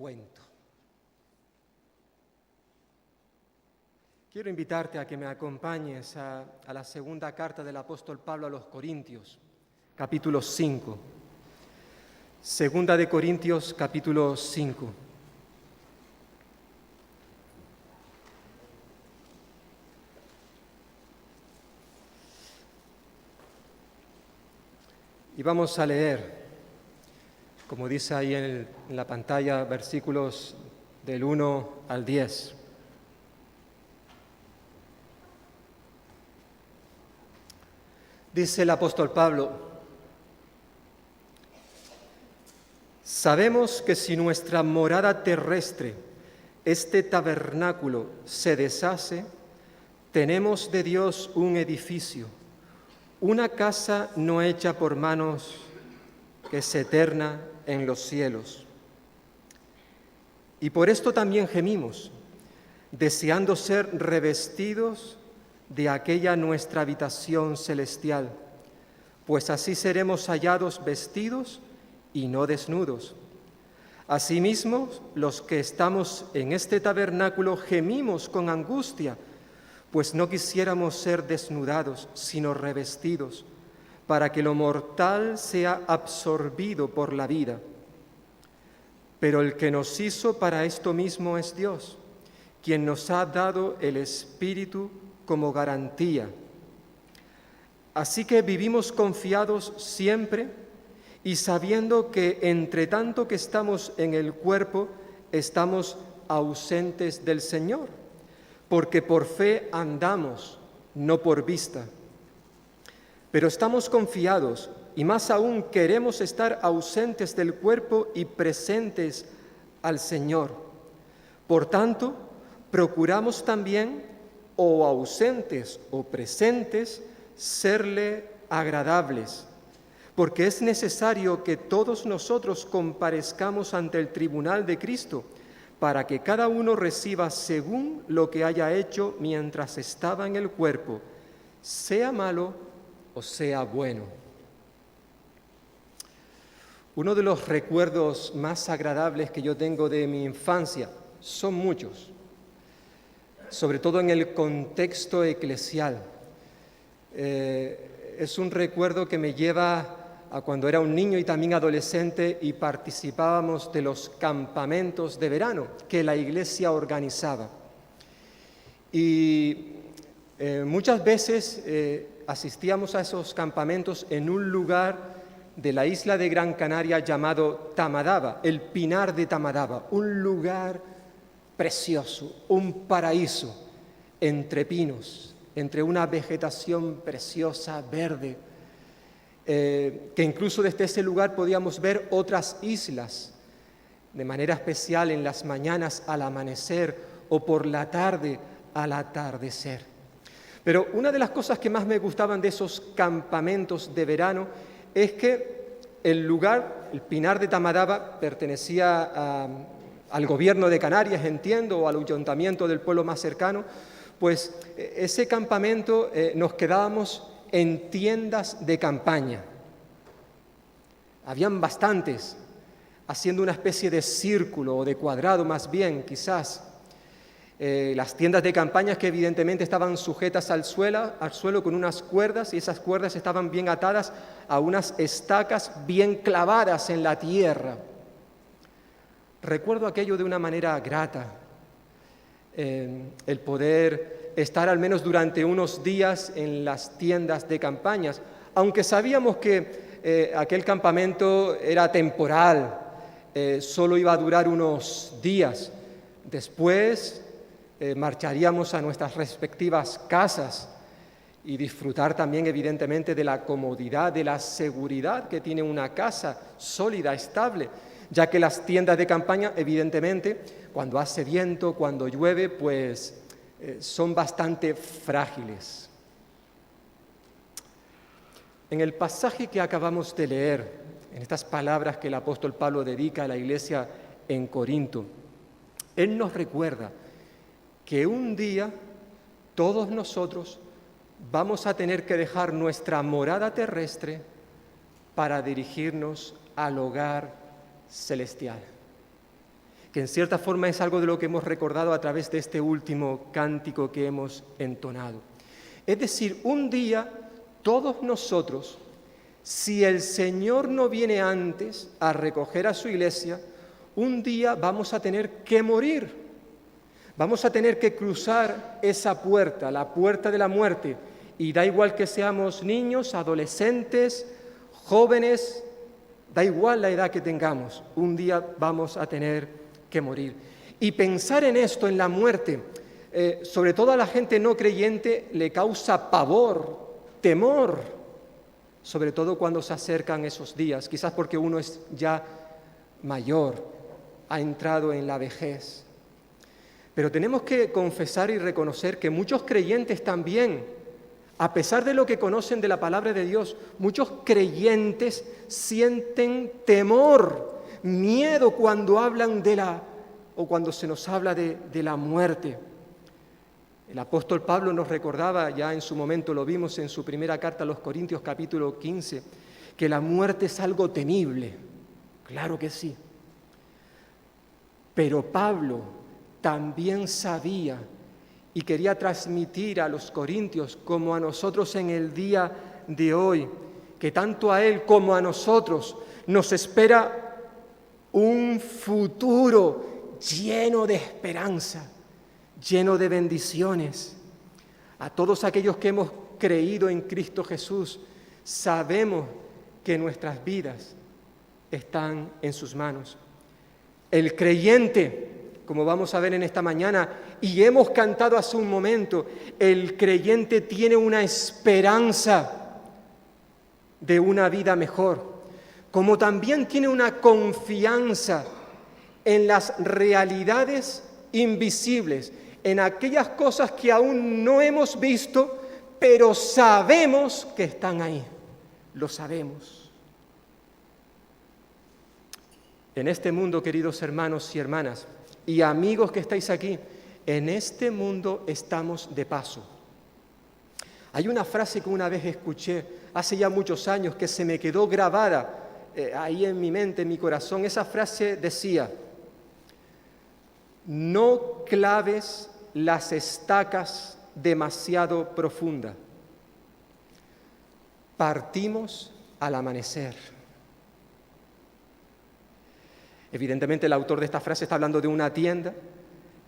cuento. Quiero invitarte a que me acompañes a la segunda carta del apóstol Pablo a los Corintios, capítulo 5. Segunda de Corintios, capítulo 5. Y vamos a leer, como dice ahí en la pantalla, versículos del 1 al 10. Dice el apóstol Pablo: sabemos que si nuestra morada terrestre, este tabernáculo, se deshace, tenemos de Dios un edificio, una casa no hecha por manos, que es eterna en los cielos. Y por esto también gemimos, deseando ser revestidos de aquella nuestra habitación celestial, pues así seremos hallados vestidos y no desnudos. Asimismo, los que estamos en este tabernáculo gemimos con angustia, pues no quisiéramos ser desnudados, sino revestidos, para que lo mortal sea absorbido por la vida. Pero el que nos hizo para esto mismo es Dios, quien nos ha dado el Espíritu como garantía. Así que vivimos confiados siempre y sabiendo que entre tanto que estamos en el cuerpo, estamos ausentes del Señor, porque por fe andamos, no por vista. Pero estamos confiados y más aún queremos estar ausentes del cuerpo y presentes al Señor. Por tanto, procuramos también, o ausentes o presentes, serle agradables, porque es necesario que todos nosotros comparezcamos ante el tribunal de Cristo, para que cada uno reciba según lo que haya hecho mientras estaba en el cuerpo, sea malo o sea bueno. Uno de los recuerdos más agradables que yo tengo de mi infancia, son muchos, sobre todo en el contexto eclesial. Es un recuerdo que me lleva a cuando era un niño y también adolescente y participábamos de los campamentos de verano que la iglesia organizaba. Y muchas veces asistíamos a esos campamentos en un lugar de la isla de Gran Canaria llamado Tamadaba, el Pinar de Tamadaba, un lugar precioso, un paraíso entre pinos, entre una vegetación preciosa, verde, que incluso desde ese lugar podíamos ver otras islas, de manera especial en las mañanas al amanecer o por la tarde al atardecer. Pero una de las cosas que más me gustaban de esos campamentos de verano es que el lugar, el Pinar de Tamadaba, pertenecía al gobierno de Canarias, entiendo, o al ayuntamiento del pueblo más cercano. Pues ese campamento nos quedábamos en tiendas de campaña. Habían bastantes, haciendo una especie de círculo o de cuadrado más bien, quizás. Las tiendas de campaña que evidentemente estaban sujetas al suelo con unas cuerdas, y esas cuerdas estaban bien atadas a unas estacas bien clavadas en la tierra. Recuerdo aquello de una manera grata, el poder estar al menos durante unos días en las tiendas de campañas, aunque sabíamos que aquel campamento era temporal, solo iba a durar unos días. Después marcharíamos a nuestras respectivas casas y disfrutar también evidentemente de la comodidad, de la seguridad que tiene una casa sólida, estable, ya que las tiendas de campaña evidentemente cuando hace viento, cuando llueve, pues son bastante frágiles. En el pasaje que acabamos de leer, en estas palabras que el apóstol Pablo dedica a la iglesia en Corinto, él nos recuerda que un día todos nosotros vamos a tener que dejar nuestra morada terrestre para dirigirnos al hogar celestial. que en cierta forma es algo de lo que hemos recordado a través de este último cántico que hemos entonado. Es decir, un día todos nosotros, si el Señor no viene antes a recoger a su iglesia, un día vamos a tener que morir. Vamos a tener que cruzar esa puerta, la puerta de la muerte. Y da igual que seamos niños, adolescentes, jóvenes, da igual la edad que tengamos, un día vamos a tener que morir. Y pensar en esto, en la muerte, sobre todo a la gente no creyente, le causa pavor, temor, sobre todo cuando se acercan esos días, quizás porque uno es ya mayor, ha entrado en la vejez. Pero tenemos que confesar y reconocer que muchos creyentes también, a pesar de lo que conocen de la palabra de Dios, muchos creyentes sienten temor, miedo cuando hablan o cuando se nos habla de la muerte. El apóstol Pablo nos recordaba, ya en su momento lo vimos en su primera carta a los Corintios capítulo 15, que la muerte es algo temible. Claro que sí. Pero Pablo también sabía y quería transmitir a los corintios como a nosotros en el día de hoy, que tanto a él como a nosotros nos espera un futuro lleno de esperanza, lleno de bendiciones. A todos aquellos que hemos creído en Cristo Jesús, sabemos que nuestras vidas están en sus manos. El creyente, como vamos a ver en esta mañana, y hemos cantado hace un momento, el creyente tiene una esperanza de una vida mejor, como también tiene una confianza en las realidades invisibles, en aquellas cosas que aún no hemos visto, pero sabemos que están ahí, lo sabemos. En este mundo, queridos hermanos y hermanas, y amigos que estáis aquí, en este mundo estamos de paso. Hay una frase que una vez escuché hace ya muchos años que se me quedó grabada ahí en mi mente, en mi corazón. Esa frase decía: no claves las estacas demasiado profunda. Partimos al amanecer. Evidentemente el autor de esta frase está hablando de una tienda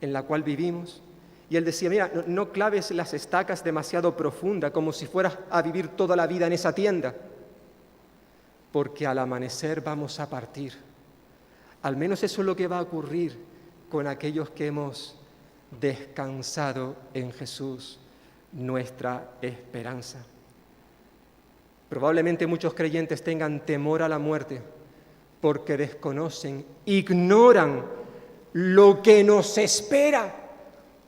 en la cual vivimos. Y él decía, mira, no claves las estacas demasiado profunda, como si fueras a vivir toda la vida en esa tienda, porque al amanecer vamos a partir. Al menos eso es lo que va a ocurrir con aquellos que hemos descansado en Jesús, nuestra esperanza. Probablemente muchos creyentes tengan temor a la muerte porque desconocen, ignoran lo que nos espera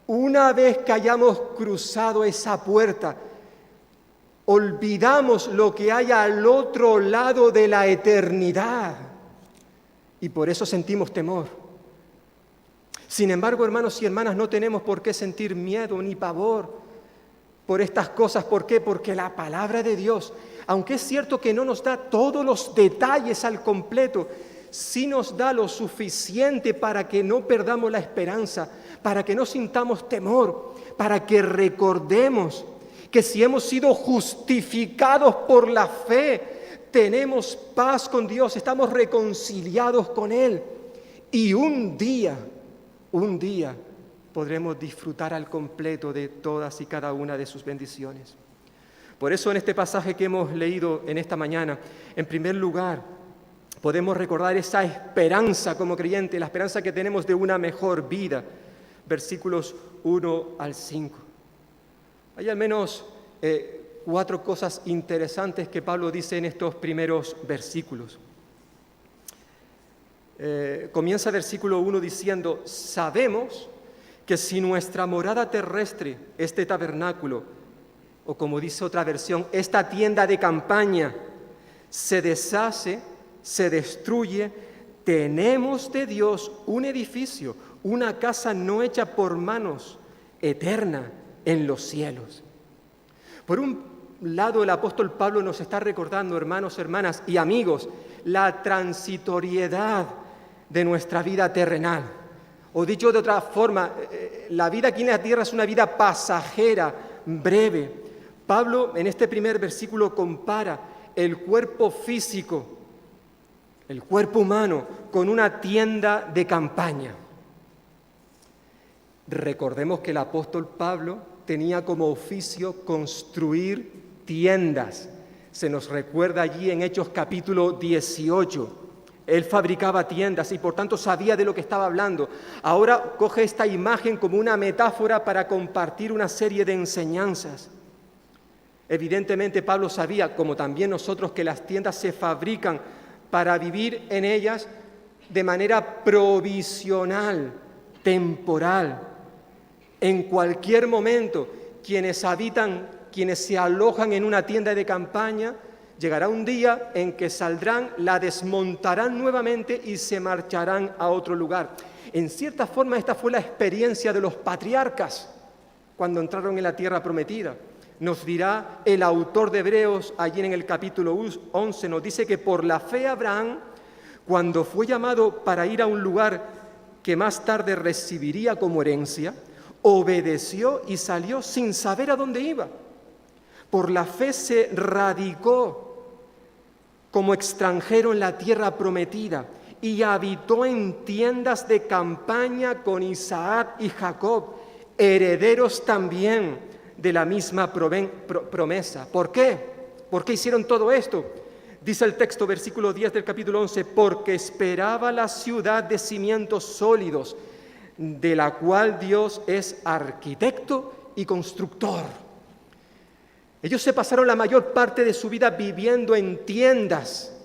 una vez que hayamos cruzado esa puerta. Olvidamos lo que hay al otro lado de la eternidad y por eso sentimos temor. Sin embargo, hermanos y hermanas, no tenemos por qué sentir miedo ni pavor por estas cosas. ¿Por qué? Porque la palabra de Dios, aunque es cierto que no nos da todos los detalles al completo, sí nos da lo suficiente para que no perdamos la esperanza, para que no sintamos temor, para que recordemos que si hemos sido justificados por la fe, tenemos paz con Dios, estamos reconciliados con Él. Y un día podremos disfrutar al completo de todas y cada una de sus bendiciones. Por eso en este pasaje que hemos leído en esta mañana, en primer lugar, podemos recordar esa esperanza como creyente, la esperanza que tenemos de una mejor vida. Versículos 1 al 5. Hay al menos 4 cosas interesantes que Pablo dice en estos primeros versículos. Comienza el versículo 1 diciendo: sabemos que si nuestra morada terrestre, este tabernáculo, o como dice otra versión, esta tienda de campaña, se deshace, se destruye, tenemos de Dios un edificio, una casa no hecha por manos, eterna en los cielos. Por un lado, el apóstol Pablo nos está recordando, hermanos, hermanas y amigos, la transitoriedad de nuestra vida terrenal. O dicho de otra forma, la vida aquí en la tierra es una vida pasajera, breve. Pablo en este primer versículo compara el cuerpo físico, el cuerpo humano, con una tienda de campaña. Recordemos que el apóstol Pablo tenía como oficio construir tiendas. Se nos recuerda allí en Hechos capítulo 18. Él fabricaba tiendas y por tanto sabía de lo que estaba hablando. Ahora coge esta imagen como una metáfora para compartir una serie de enseñanzas. Evidentemente Pablo sabía, como también nosotros, que las tiendas se fabrican para vivir en ellas de manera provisional, temporal. En cualquier momento, quienes se alojan en una tienda de campaña, llegará un día en que saldrán, la desmontarán nuevamente y se marcharán a otro lugar. En cierta forma, esta fue la experiencia de los patriarcas cuando entraron en la tierra prometida. Nos dirá el autor de Hebreos, allí en el capítulo 11, nos dice que por la fe Abraham, cuando fue llamado para ir a un lugar que más tarde recibiría como herencia, obedeció y salió sin saber a dónde iba. Por la fe se radicó como extranjero en la tierra prometida y habitó en tiendas de campaña con Isaac y Jacob, herederos también de la misma promesa. ¿Por qué? ¿Por qué hicieron todo esto? Dice el texto, versículo 10 del capítulo 11, porque esperaba la ciudad de cimientos sólidos, de la cual Dios es arquitecto y constructor. Ellos se pasaron la mayor parte de su vida viviendo en tiendas,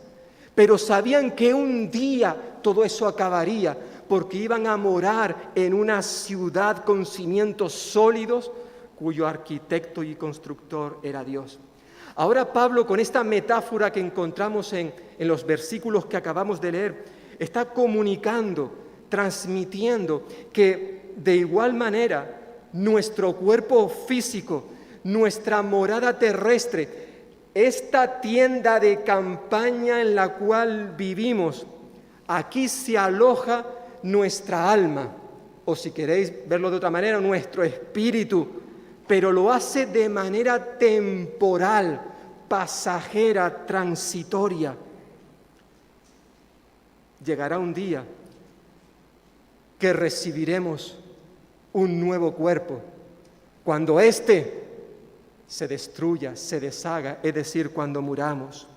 pero sabían que un día todo eso acabaría, porque iban a morar en una ciudad con cimientos sólidos, cuyo arquitecto y constructor era Dios. Ahora Pablo, con esta metáfora que encontramos en los versículos que acabamos de leer, está comunicando, transmitiendo que de igual manera nuestro cuerpo físico, nuestra morada terrestre, esta tienda de campaña en la cual vivimos, aquí se aloja nuestra alma, o si queréis verlo de otra manera, nuestro espíritu, pero lo hace de manera temporal, pasajera, transitoria. Llegará un día que recibiremos un nuevo cuerpo, cuando éste se destruya, se deshaga, es decir, cuando muramos.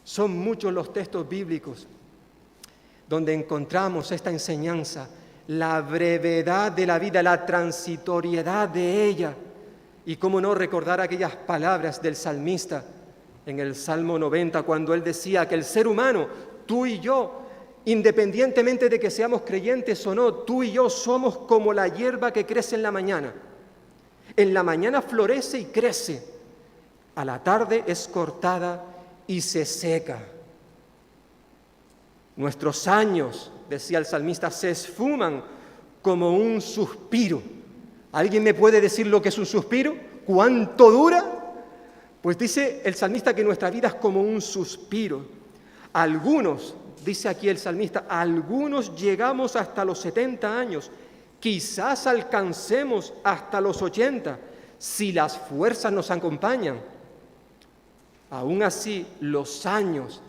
Son muchos los textos bíblicos donde encontramos esta enseñanza, la brevedad de la vida, la transitoriedad de ella. Y cómo no recordar aquellas palabras del salmista en el Salmo 90, cuando él decía que el ser humano, tú y yo, independientemente de que seamos creyentes o no, tú y yo somos como la hierba que crece en la mañana. En la mañana florece y crece, a la tarde es cortada y se seca. Nuestros años, decía el salmista, se esfuman como un suspiro. ¿Alguien me puede decir lo que es un suspiro? ¿Cuánto dura? Pues dice el salmista que nuestra vida es como un suspiro. Algunos, dice aquí el salmista, algunos llegamos hasta los 70 años, quizás alcancemos hasta los 80, si las fuerzas nos acompañan. Aún así, los años,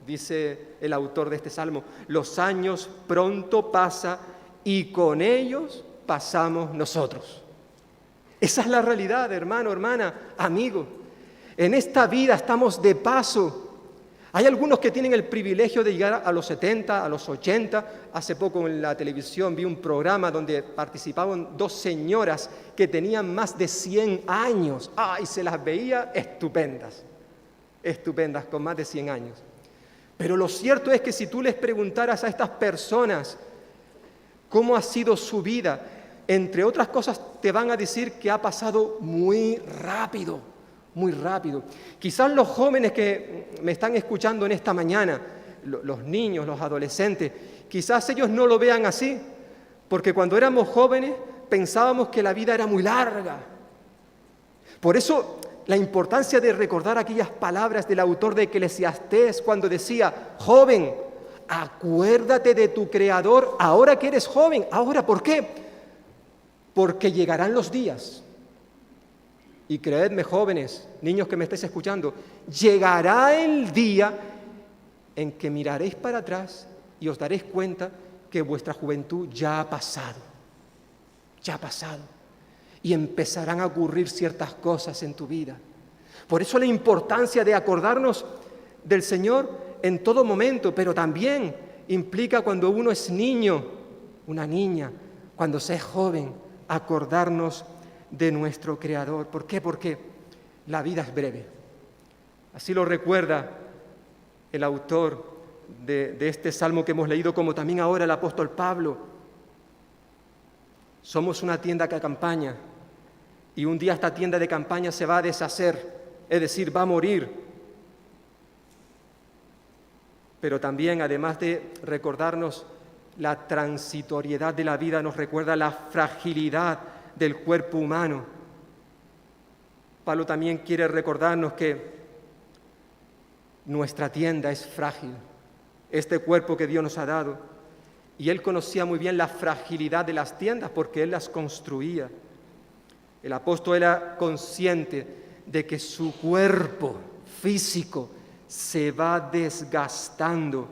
dice el autor de este salmo, los años pronto pasan y con ellos pasamos nosotros. Esa es la realidad, hermano, hermana, amigo. En esta vida estamos de paso. Hay algunos que tienen el privilegio de llegar a los 70, a los 80. Hace poco en la televisión vi un programa donde participaban dos señoras que tenían más de 100 años. Y se las veía estupendas, con más de 100 años. Pero lo cierto es que si tú les preguntaras a estas personas cómo ha sido su vida, entre otras cosas te van a decir que ha pasado muy rápido, muy rápido. Quizás los jóvenes que me están escuchando en esta mañana, los niños, los adolescentes, quizás ellos no lo vean así, porque cuando éramos jóvenes pensábamos que la vida era muy larga. Por eso la importancia de recordar aquellas palabras del autor de Eclesiastés cuando decía: joven, Acuérdate de tu Creador ahora que eres joven. Ahora, ¿por qué? Porque llegarán los días. Y creedme, jóvenes, niños que me estéis escuchando, llegará el día en que miraréis para atrás y os daréis cuenta que vuestra juventud ya ha pasado. Ya ha pasado. Y empezarán a ocurrir ciertas cosas en tu vida. Por eso la importancia de acordarnos del Señor en todo momento, pero también implica cuando uno es niño, una niña, cuando se es joven, acordarnos de nuestro Creador. ¿Por qué? Porque la vida es breve. Así lo recuerda el autor de este salmo que hemos leído, como también ahora el apóstol Pablo. Somos una tienda de campaña y un día esta tienda de campaña se va a deshacer, es decir, va a morir. Pero también, además de recordarnos la transitoriedad de la vida, nos recuerda la fragilidad del cuerpo humano. Pablo también quiere recordarnos que nuestra tienda es frágil, este cuerpo que Dios nos ha dado. Y él conocía muy bien la fragilidad de las tiendas porque él las construía. El apóstol era consciente de que su cuerpo físico se va desgastando.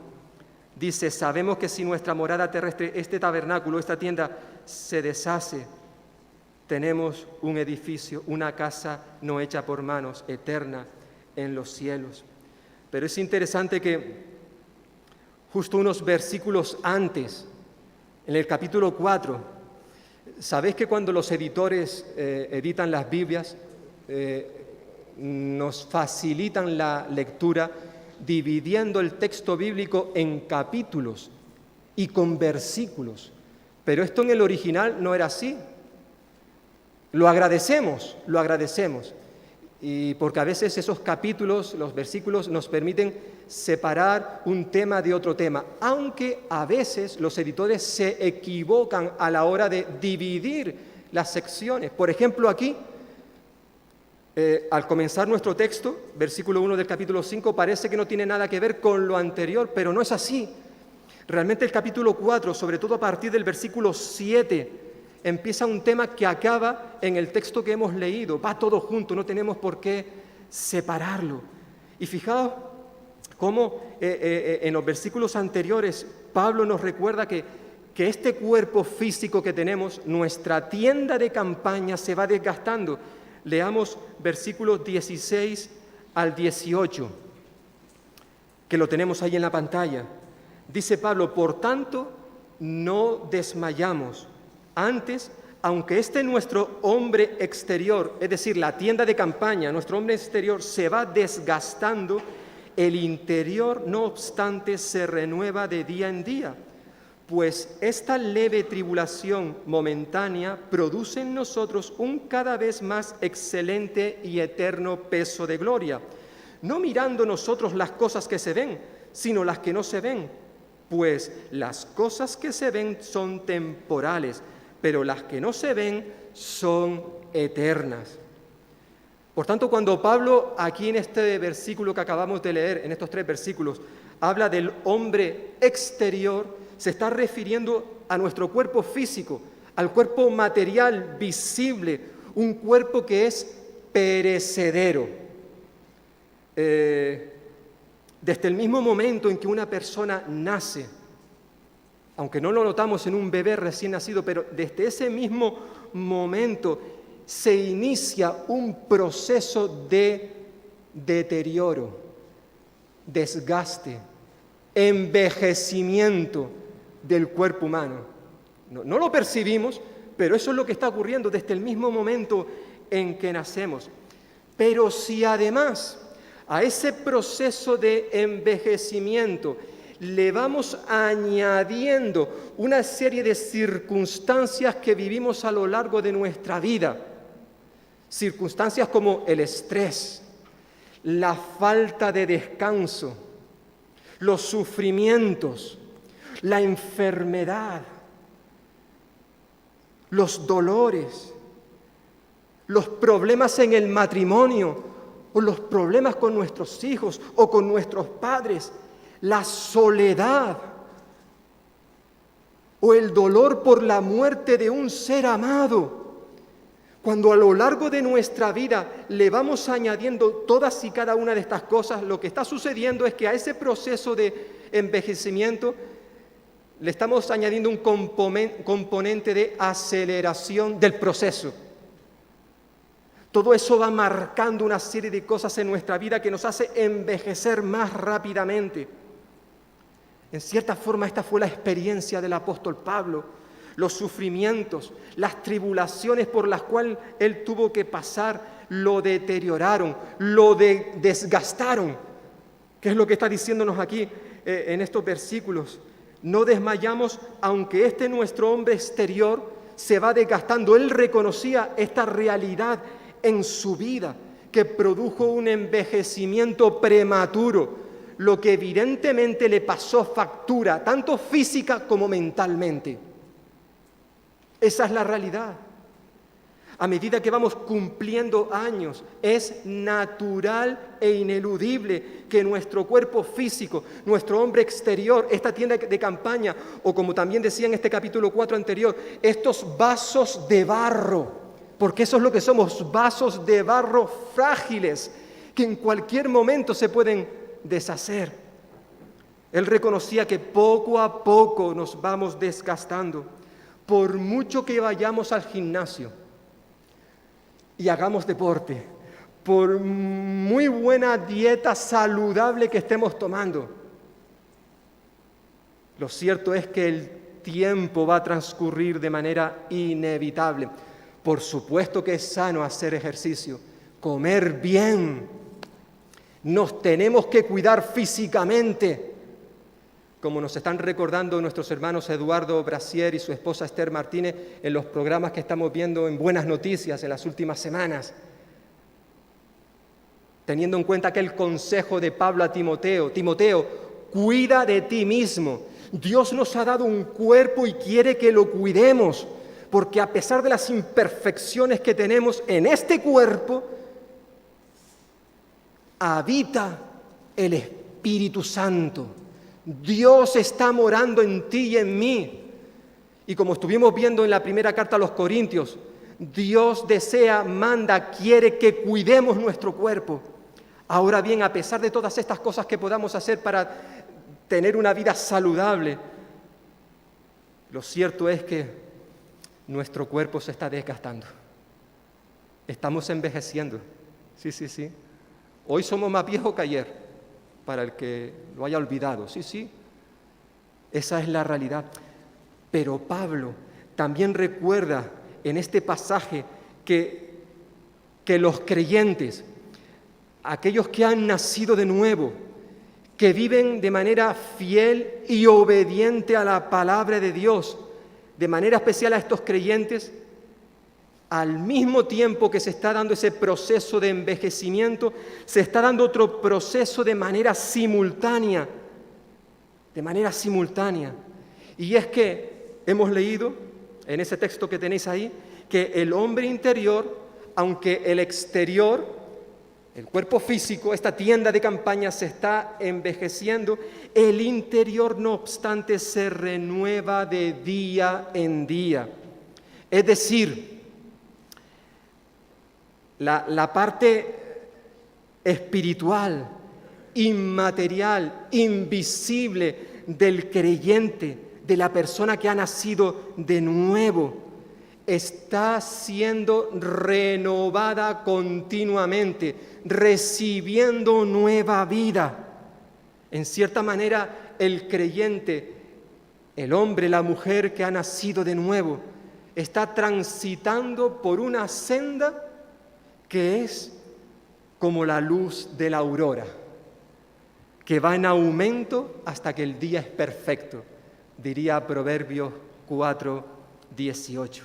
Dice, sabemos que si nuestra morada terrestre, este tabernáculo, esta tienda, se deshace, tenemos un edificio, una casa no hecha por manos, eterna en los cielos. Pero es interesante que justo unos versículos antes, en el capítulo 4, ¿sabéis que cuando los editores editan las Biblias, nos facilitan la lectura dividiendo el texto bíblico en capítulos y con versículos? Pero esto en el original no era así. Lo agradecemos, y porque a veces esos capítulos, los versículos, nos permiten separar un tema de otro tema, aunque a veces los editores se equivocan a la hora de dividir las secciones. Por ejemplo, aquí, al comenzar nuestro texto, versículo 1 del capítulo 5, parece que no tiene nada que ver con lo anterior, pero no es así. Realmente el capítulo 4, sobre todo a partir del versículo 7, empieza un tema que acaba en el texto que hemos leído. Va todo junto, no tenemos por qué separarlo. Y fijaos cómo en los versículos anteriores Pablo nos recuerda que este cuerpo físico que tenemos, nuestra tienda de campaña, se va desgastando. Leamos versículos 16 al 18, que lo tenemos ahí en la pantalla. Dice Pablo, por tanto, no desmayamos. Antes, aunque nuestro hombre exterior, es decir, la tienda de campaña, nuestro hombre exterior se va desgastando, el interior, no obstante, se renueva de día en día, pues esta leve tribulación momentánea produce en nosotros un cada vez más excelente y eterno peso de gloria, no mirando nosotros las cosas que se ven, sino las que no se ven, pues las cosas que se ven son temporales, pero las que no se ven son eternas. Por tanto, cuando Pablo, aquí en este versículo que acabamos de leer, en estos 3 versículos, habla del hombre exterior, se está refiriendo a nuestro cuerpo físico, al cuerpo material, visible, un cuerpo que es perecedero. Desde el mismo momento en que una persona nace, aunque no lo notamos en un bebé recién nacido, pero desde ese mismo momento se inicia un proceso de deterioro, desgaste, envejecimiento del cuerpo humano. No lo percibimos, pero eso es lo que está ocurriendo desde el mismo momento en que nacemos. Pero si además a ese proceso de envejecimiento le vamos añadiendo una serie de circunstancias que vivimos a lo largo de nuestra vida, circunstancias como el estrés, la falta de descanso, los sufrimientos, la enfermedad, los dolores, los problemas en el matrimonio o los problemas con nuestros hijos o con nuestros padres, la soledad o el dolor por la muerte de un ser amado. Cuando a lo largo de nuestra vida le vamos añadiendo todas y cada una de estas cosas, lo que está sucediendo es que a ese proceso de envejecimiento le estamos añadiendo un componente de aceleración del proceso. Todo eso va marcando una serie de cosas en nuestra vida que nos hace envejecer más rápidamente. En cierta forma, esta fue la experiencia del apóstol Pablo. Los sufrimientos, las tribulaciones por las cuales él tuvo que pasar, lo deterioraron, lo desgastaron. ¿Qué es lo que está diciéndonos aquí en estos versículos? No desmayamos, aunque nuestro hombre exterior se va desgastando. Él reconocía esta realidad en su vida, que produjo un envejecimiento prematuro, lo que evidentemente le pasó factura, tanto física como mentalmente. Esa es la realidad. A medida que vamos cumpliendo años, es natural e ineludible que nuestro cuerpo físico, nuestro hombre exterior, esta tienda de campaña, o como también decía en este capítulo 4 anterior, estos vasos de barro, porque eso es lo que somos, vasos de barro frágiles, que en cualquier momento se pueden deshacer. Él reconocía que poco a poco nos vamos desgastando. Por mucho que vayamos al gimnasio y hagamos deporte, por muy buena dieta saludable que estemos tomando, lo cierto es que el tiempo va a transcurrir de manera inevitable. Por supuesto que es sano hacer ejercicio, comer bien. Nos tenemos que cuidar físicamente, como nos están recordando nuestros hermanos Eduardo Brasier y su esposa Esther Martínez en los programas que estamos viendo en Buenas Noticias en las últimas semanas. Teniendo en cuenta aquel consejo de Pablo a Timoteo: Timoteo, cuida de ti mismo. Dios nos ha dado un cuerpo y quiere que lo cuidemos, porque a pesar de las imperfecciones que tenemos en este cuerpo, habita el Espíritu Santo. Dios está morando en ti y en mí. Y como estuvimos viendo en la primera carta a los Corintios, Dios desea, manda, quiere que cuidemos nuestro cuerpo. Ahora bien, a pesar de todas estas cosas que podamos hacer para tener una vida saludable, lo cierto es que nuestro cuerpo se está desgastando. Estamos envejeciendo. Sí. Hoy somos más viejos que ayer, para el que lo haya olvidado. Sí. Esa es la realidad. Pero Pablo también recuerda en este pasaje que los creyentes, aquellos que han nacido de nuevo, que viven de manera fiel y obediente a la palabra de Dios, de manera especial a estos creyentes, al mismo tiempo que se está dando ese proceso de envejecimiento, se está dando otro proceso de manera simultánea. Y es que hemos leído en ese texto que tenéis ahí, que el hombre interior, aunque el exterior, el cuerpo físico, esta tienda de campaña se está envejeciendo, el interior, no obstante, se renueva de día en día. Es decir, la parte espiritual, inmaterial, invisible del creyente, de la persona que ha nacido de nuevo, está siendo renovada continuamente, recibiendo nueva vida. En cierta manera, el creyente, el hombre, la mujer que ha nacido de nuevo, está transitando por una senda que es como la luz de la aurora, que va en aumento hasta que el día es perfecto, diría Proverbios 4:18.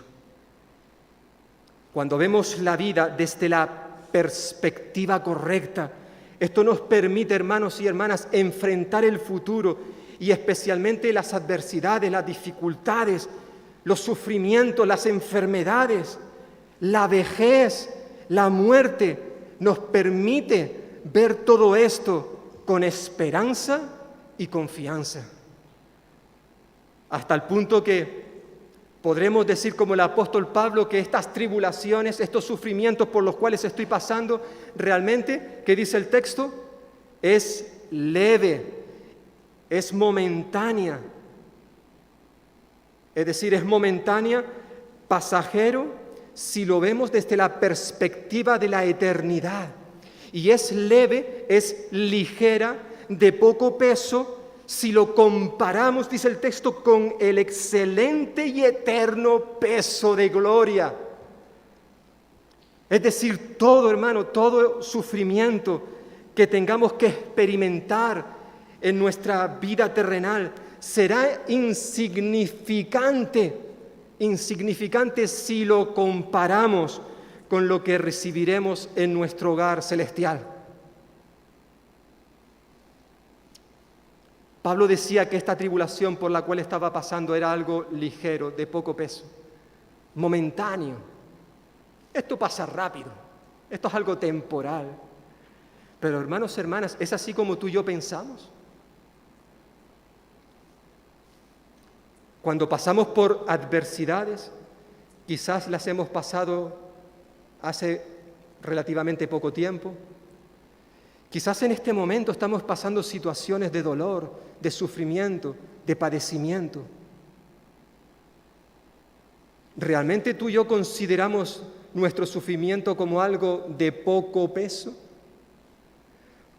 Cuando vemos la vida desde la perspectiva correcta, esto nos permite, hermanos y hermanas, enfrentar el futuro y especialmente las adversidades, las dificultades, los sufrimientos, las enfermedades, la vejez, la muerte. Nos permite ver todo esto con esperanza y confianza. Hasta el punto que podremos decir como el apóstol Pablo que estas tribulaciones, estos sufrimientos por los cuales estoy pasando, realmente, ¿qué dice el texto? Es leve, es momentánea. Es decir, es momentánea, pasajero, si lo vemos desde la perspectiva de la eternidad. Y es leve, es ligera, de poco peso, si lo comparamos, dice el texto, con el excelente y eterno peso de gloria. Es decir, todo, hermano, todo sufrimiento que tengamos que experimentar en nuestra vida terrenal será insignificante si lo comparamos con lo que recibiremos en nuestro hogar celestial. Pablo decía que esta tribulación por la cual estaba pasando era algo ligero, de poco peso, momentáneo. Esto pasa rápido, esto es algo temporal. Pero hermanos, hermanas, ¿es así como tú y yo pensamos? Cuando pasamos por adversidades, quizás las hemos pasado hace relativamente poco tiempo. Quizás en este momento estamos pasando situaciones de dolor, de sufrimiento, de padecimiento. ¿Realmente tú y yo consideramos nuestro sufrimiento como algo de poco peso?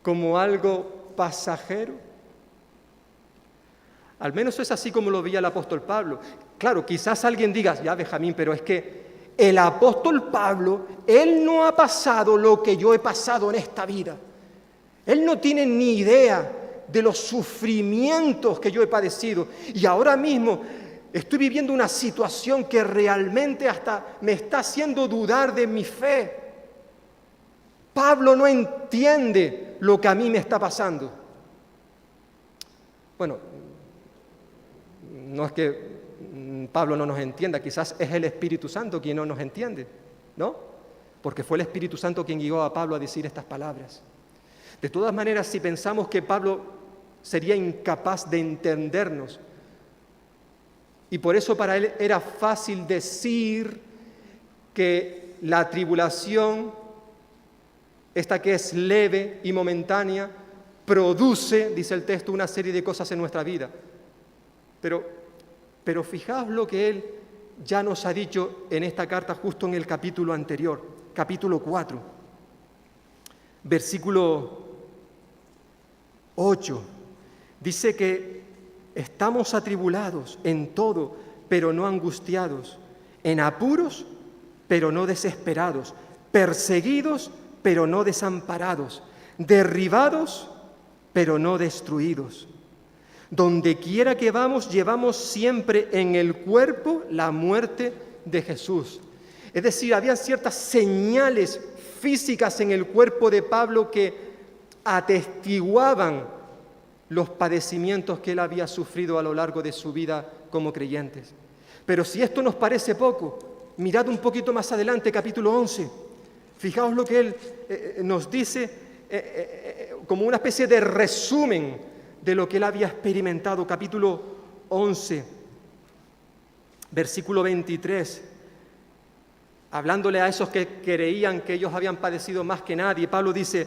¿Como algo pasajero? Al menos es así como lo veía el apóstol Pablo. Claro, quizás alguien diga, ya Benjamín, pero es que el apóstol Pablo, él no ha pasado lo que yo he pasado en esta vida. Él no tiene ni idea de los sufrimientos que yo he padecido. Y ahora mismo estoy viviendo una situación que realmente hasta me está haciendo dudar de mi fe. Pablo no entiende lo que a mí me está pasando. Bueno, no es que Pablo no nos entienda, quizás es el Espíritu Santo quien no nos entiende, ¿no? Porque fue el Espíritu Santo quien guió a Pablo a decir estas palabras. De todas maneras, si pensamos que Pablo sería incapaz de entendernos, y por eso para él era fácil decir que la tribulación, esta que es leve y momentánea, produce, dice el texto, una serie de cosas en nuestra vida. Pero fijaos lo que él ya nos ha dicho en esta carta justo en el capítulo anterior, capítulo 4, versículo 8. Dice que estamos atribulados en todo, pero no angustiados, en apuros, pero no desesperados, perseguidos, pero no desamparados, derribados, pero no destruidos. Donde quiera que vamos, llevamos siempre en el cuerpo la muerte de Jesús. Es decir, había ciertas señales físicas en el cuerpo de Pablo que atestiguaban los padecimientos que él había sufrido a lo largo de su vida como creyentes. Pero si esto nos parece poco, mirad un poquito más adelante, capítulo 11. Fijaos lo que él nos dice como una especie de resumen de lo que él había experimentado. Capítulo 11, versículo 23. Hablándole a esos que creían que ellos habían padecido más que nadie, Pablo dice,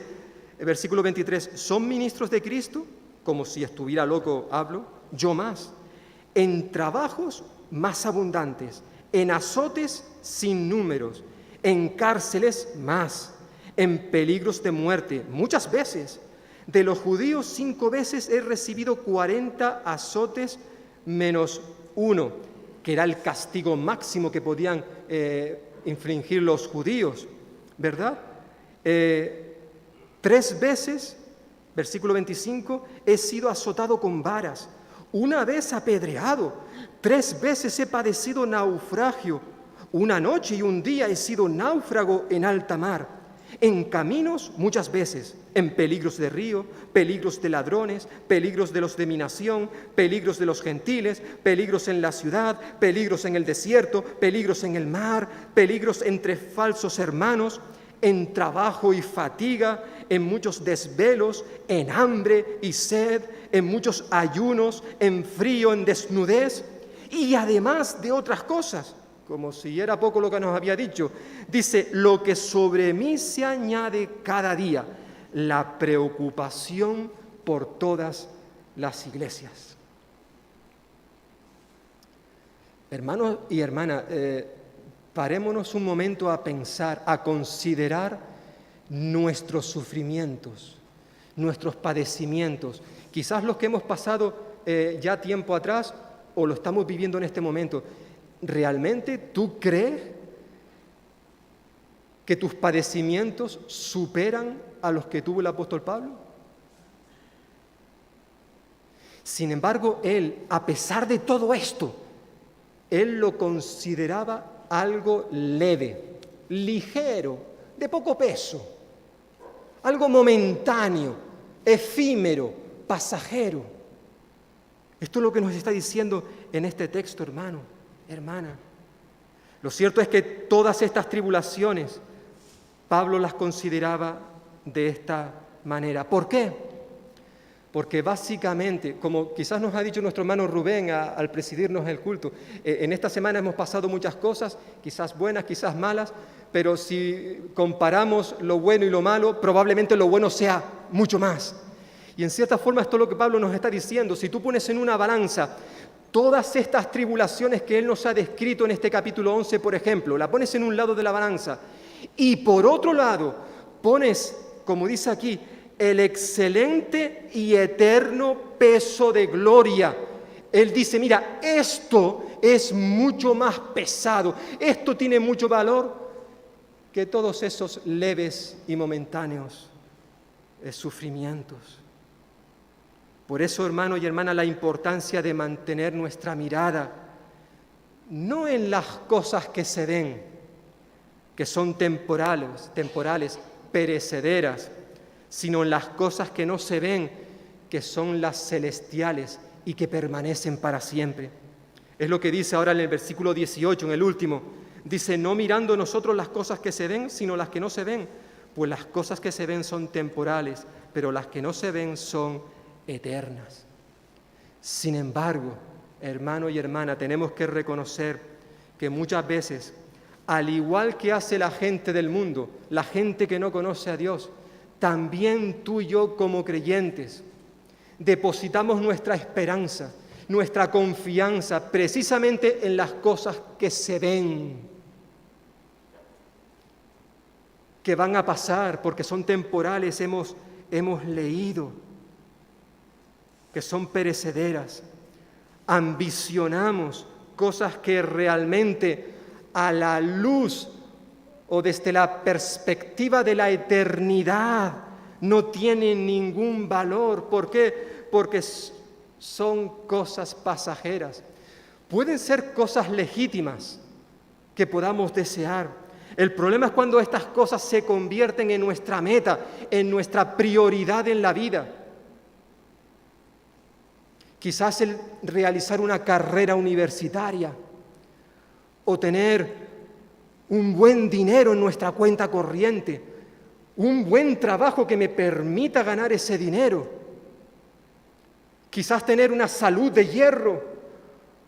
versículo 23, ¿son ministros de Cristo? Como si estuviera loco hablo, yo más. En trabajos más abundantes, en azotes sin números, en cárceles más, en peligros de muerte, muchas veces. De los judíos 5 veces he recibido 40 azotes menos 1, que era el castigo máximo que podían infligir los judíos, ¿verdad? 3 veces, versículo 25, he sido azotado con varas, 1 vez apedreado, 3 veces he padecido naufragio, 1 noche y 1 día he sido náufrago en alta mar, en caminos muchas veces, en peligros de río, peligros de ladrones, peligros de los de mi nación, peligros de los gentiles, peligros en la ciudad, peligros en el desierto, peligros en el mar, peligros entre falsos hermanos, en trabajo y fatiga, en muchos desvelos, en hambre y sed, en muchos ayunos, en frío, en desnudez, y además de otras cosas, como si era poco lo que nos había dicho. Dice, lo que sobre mí se añade cada día, la preocupación por todas las iglesias. Hermanos y hermanas, parémonos un momento a pensar, a considerar nuestros sufrimientos, nuestros padecimientos, quizás los que hemos pasado ya tiempo atrás o lo estamos viviendo en este momento. ¿Realmente tú crees que tus padecimientos superan a los que tuvo el apóstol Pablo? Sin embargo, él, a pesar de todo esto, él lo consideraba algo leve, ligero, de poco peso, algo momentáneo, efímero, pasajero. Esto es lo que nos está diciendo en este texto, hermano, hermana. Lo cierto es que todas estas tribulaciones, Pablo las consideraba de esta manera. ¿Por qué? Porque básicamente, como quizás nos ha dicho nuestro hermano Rubén al presidirnos el culto, en esta semana hemos pasado muchas cosas, quizás buenas, quizás malas, pero si comparamos lo bueno y lo malo, probablemente lo bueno sea mucho más. Y en cierta forma esto es lo que Pablo nos está diciendo. Si tú pones en una balanza todas estas tribulaciones que él nos ha descrito en este capítulo 11, por ejemplo, la pones en un lado de la balanza y por otro lado pones, como dice aquí, el excelente y eterno peso de gloria. Él dice, mira, esto es mucho más pesado, esto tiene mucho valor que todos esos leves y momentáneos sufrimientos. Por eso, hermano y hermana, la importancia de mantener nuestra mirada no en las cosas que se ven, que son temporales, perecederas, sino en las cosas que no se ven, que son las celestiales y que permanecen para siempre. Es lo que dice ahora en el versículo 18, en el último. Dice, no mirando nosotros las cosas que se ven, sino las que no se ven, pues las cosas que se ven son temporales, pero las que no se ven son eternas. Sin embargo, hermano y hermana, tenemos que reconocer que muchas veces, al igual que hace la gente del mundo, la gente que no conoce a Dios, también tú y yo como creyentes depositamos nuestra esperanza, nuestra confianza precisamente en las cosas que se ven, que van a pasar porque son temporales, hemos leído, que son perecederas. Ambicionamos cosas que realmente a la luz o desde la perspectiva de la eternidad no tienen ningún valor. ¿Por qué? Porque son cosas pasajeras. Pueden ser cosas legítimas que podamos desear. El problema es cuando estas cosas se convierten en nuestra meta, en nuestra prioridad en la vida. Quizás el realizar una carrera universitaria o tener un buen dinero en nuestra cuenta corriente, un buen trabajo que me permita ganar ese dinero, quizás tener una salud de hierro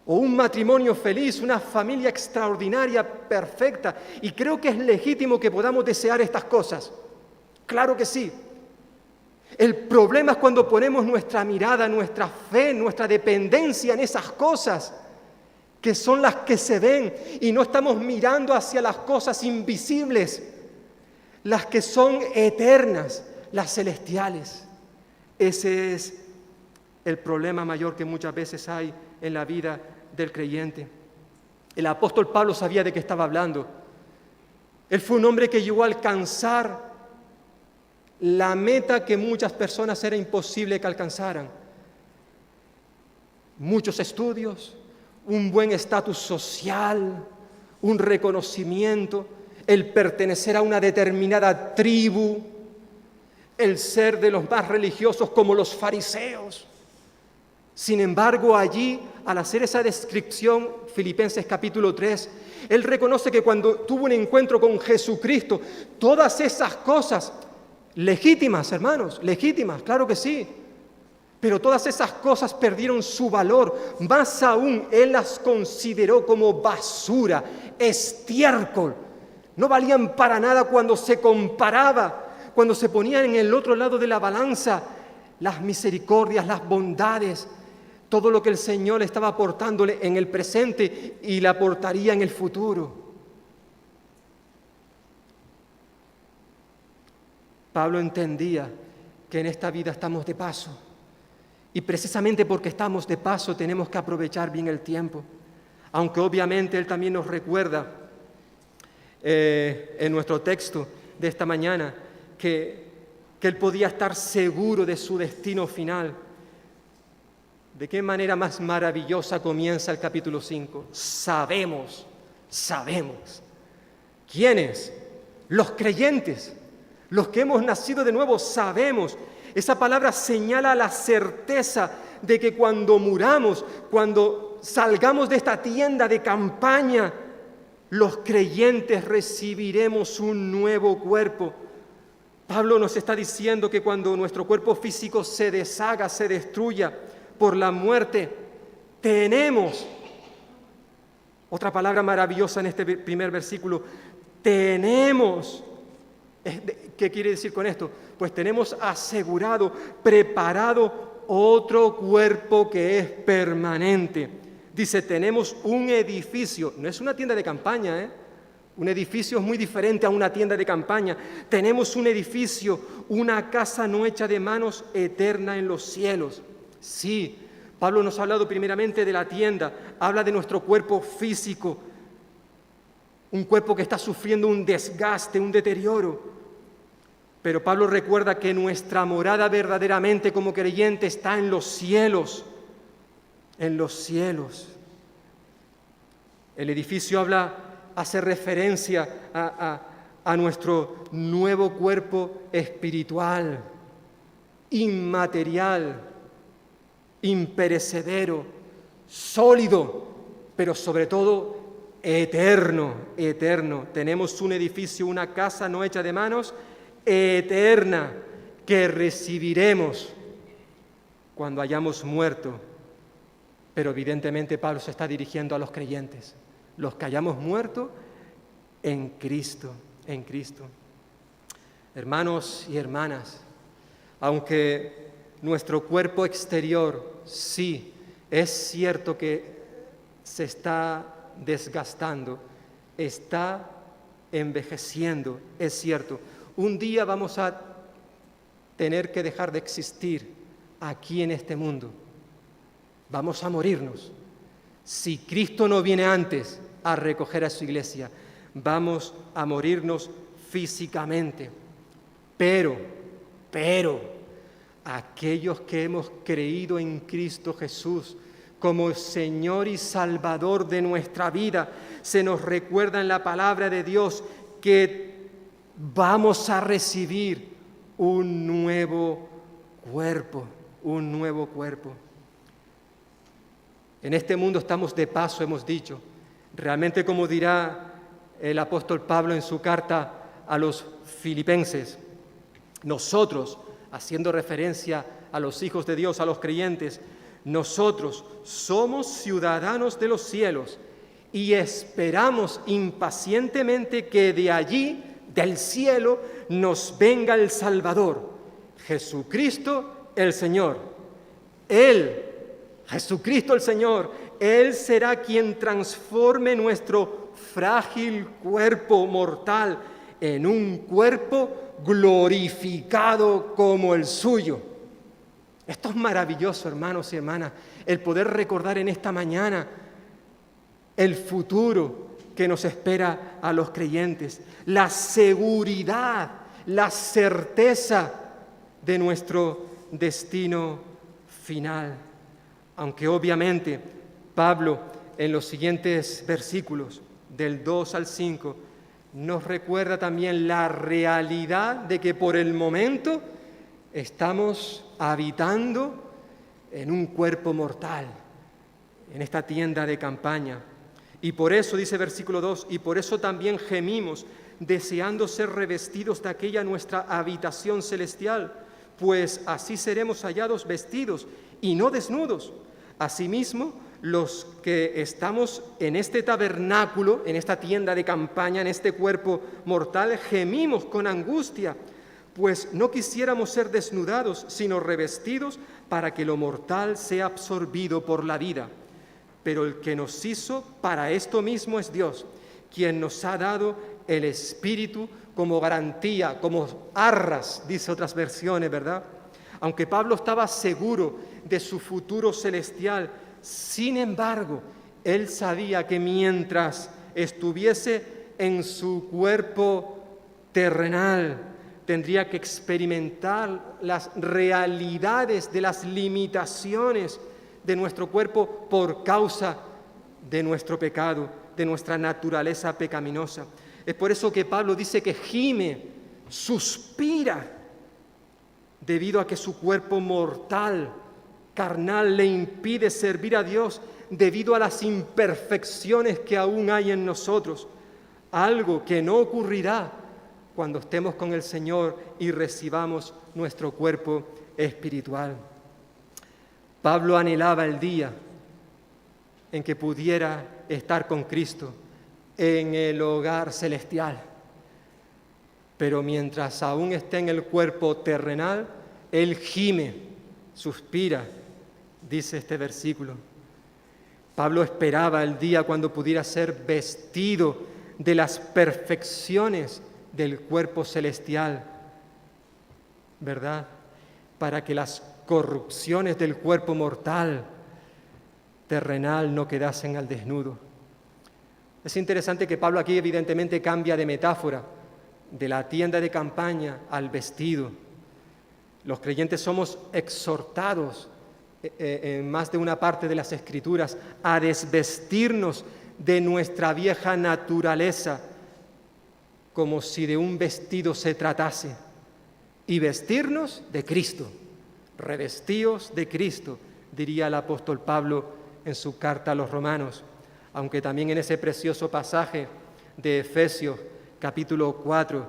o un matrimonio feliz, una familia extraordinaria, perfecta. Y creo que es legítimo que podamos desear estas cosas. Claro que sí. El problema es cuando ponemos nuestra mirada, nuestra fe, nuestra dependencia en esas cosas que son las que se ven y no estamos mirando hacia las cosas invisibles, las que son eternas, las celestiales. Ese es el problema mayor que muchas veces hay en la vida del creyente. El apóstol Pablo sabía de qué estaba hablando. Él fue un hombre que llegó a alcanzar la meta que muchas personas era imposible que alcanzaran. Muchos estudios, un buen estatus social, un reconocimiento, el pertenecer a una determinada tribu, el ser de los más religiosos como los fariseos. Sin embargo, allí, al hacer esa descripción, Filipenses capítulo 3, él reconoce que cuando tuvo un encuentro con Jesucristo, todas esas cosas Legítimas, hermanos, legítimas, claro que sí. Pero todas esas cosas perdieron su valor. Más aún, Él las consideró como basura, estiércol. No valían para nada cuando se comparaba, cuando se ponían en el otro lado de la balanza, las misericordias, las bondades, todo lo que el Señor estaba aportándole en el presente y le aportaría en el futuro. Pablo entendía que en esta vida estamos de paso. Y precisamente porque estamos de paso tenemos que aprovechar bien el tiempo. Aunque obviamente él también nos recuerda en nuestro texto de esta mañana que él podía estar seguro de su destino final. ¿De qué manera más maravillosa comienza el capítulo 5? Sabemos. ¿Quiénes? Los creyentes, los que hemos nacido de nuevo, sabemos. Esa palabra señala la certeza de que cuando muramos, cuando salgamos de esta tienda de campaña, los creyentes recibiremos un nuevo cuerpo. Pablo nos está diciendo que cuando nuestro cuerpo físico se deshaga, se destruya por la muerte, tenemos, otra palabra maravillosa en este primer versículo, tenemos. ¿Qué quiere decir con esto? Pues tenemos asegurado, preparado otro cuerpo que es permanente. Dice, tenemos un edificio, no es una tienda de campaña, Un edificio es muy diferente a una tienda de campaña. Tenemos un edificio, una casa no hecha de manos, eterna en los cielos. Sí, Pablo nos ha hablado primeramente de la tienda, habla de nuestro cuerpo físico, un cuerpo que está sufriendo un desgaste, un deterioro. Pero Pablo recuerda que nuestra morada verdaderamente como creyente está en los cielos, en los cielos. El edificio hace referencia a nuestro nuevo cuerpo espiritual, inmaterial, imperecedero, sólido, pero sobre todo eterno. Tenemos un edificio, una casa no hecha de manos, eterna, que recibiremos cuando hayamos muerto. Pero evidentemente Pablo se está dirigiendo a los creyentes, los que hayamos muerto en Cristo. Hermanos y hermanas, aunque nuestro cuerpo exterior sí es cierto que se está desgastando, está envejeciendo, es cierto. Un día vamos a tener que dejar de existir aquí en este mundo. Vamos a morirnos. Si Cristo no viene antes a recoger a su iglesia, vamos a morirnos físicamente. Pero, aquellos que hemos creído en Cristo Jesús como Señor y Salvador de nuestra vida, se nos recuerda en la palabra de Dios que vamos a recibir un nuevo cuerpo. En este mundo estamos de paso, hemos dicho. Realmente, como dirá el apóstol Pablo en su carta a los filipenses, nosotros, haciendo referencia a los hijos de Dios, a los creyentes, nosotros somos ciudadanos de los cielos y esperamos impacientemente que de allí, del cielo, nos venga el Salvador, Jesucristo el Señor. Jesucristo el Señor, Él será quien transforme nuestro frágil cuerpo mortal en un cuerpo glorificado como el suyo. Esto es maravilloso, hermanos y hermanas, el poder recordar en esta mañana el futuro que nos espera a los creyentes, la seguridad, la certeza de nuestro destino final. Aunque obviamente Pablo en los siguientes versículos, del 2 al 5, nos recuerda también la realidad de que por el momento estamos habitando en un cuerpo mortal, en esta tienda de campaña. Y por eso, dice versículo 2, y por eso también gemimos, deseando ser revestidos de aquella nuestra habitación celestial, pues así seremos hallados vestidos y no desnudos. Asimismo, los que estamos en este tabernáculo, en esta tienda de campaña, en este cuerpo mortal, gemimos con angustia, pues no quisiéramos ser desnudados, sino revestidos para que lo mortal sea absorbido por la vida. Pero el que nos hizo para esto mismo es Dios, quien nos ha dado el Espíritu como garantía, como arras, dice otras versiones, ¿verdad? Aunque Pablo estaba seguro de su futuro celestial, sin embargo, él sabía que mientras estuviese en su cuerpo terrenal, tendría que experimentar las realidades de las limitaciones de nuestro cuerpo por causa de nuestro pecado, de nuestra naturaleza pecaminosa. Es por eso que Pablo dice que gime, suspira, debido a que su cuerpo mortal, carnal, le impide servir a Dios debido a las imperfecciones que aún hay en nosotros, algo que no ocurrirá cuando estemos con el Señor y recibamos nuestro cuerpo espiritual. Pablo anhelaba el día en que pudiera estar con Cristo en el hogar celestial. Pero mientras aún esté en el cuerpo terrenal, él gime, suspira, dice este versículo. Pablo esperaba el día cuando pudiera ser vestido de las perfecciones del cuerpo celestial, ¿verdad? Para que las corrupciones del cuerpo mortal, terrenal, no quedasen al desnudo. Es interesante que Pablo aquí evidentemente cambia de metáfora, de la tienda de campaña al vestido. Los creyentes somos exhortados en más de una parte de las Escrituras a desvestirnos de nuestra vieja naturaleza, como si de un vestido se tratase, y vestirnos de Cristo, revestidos de Cristo, diría el apóstol Pablo en su carta a los Romanos, aunque también en ese precioso pasaje de Efesios capítulo 4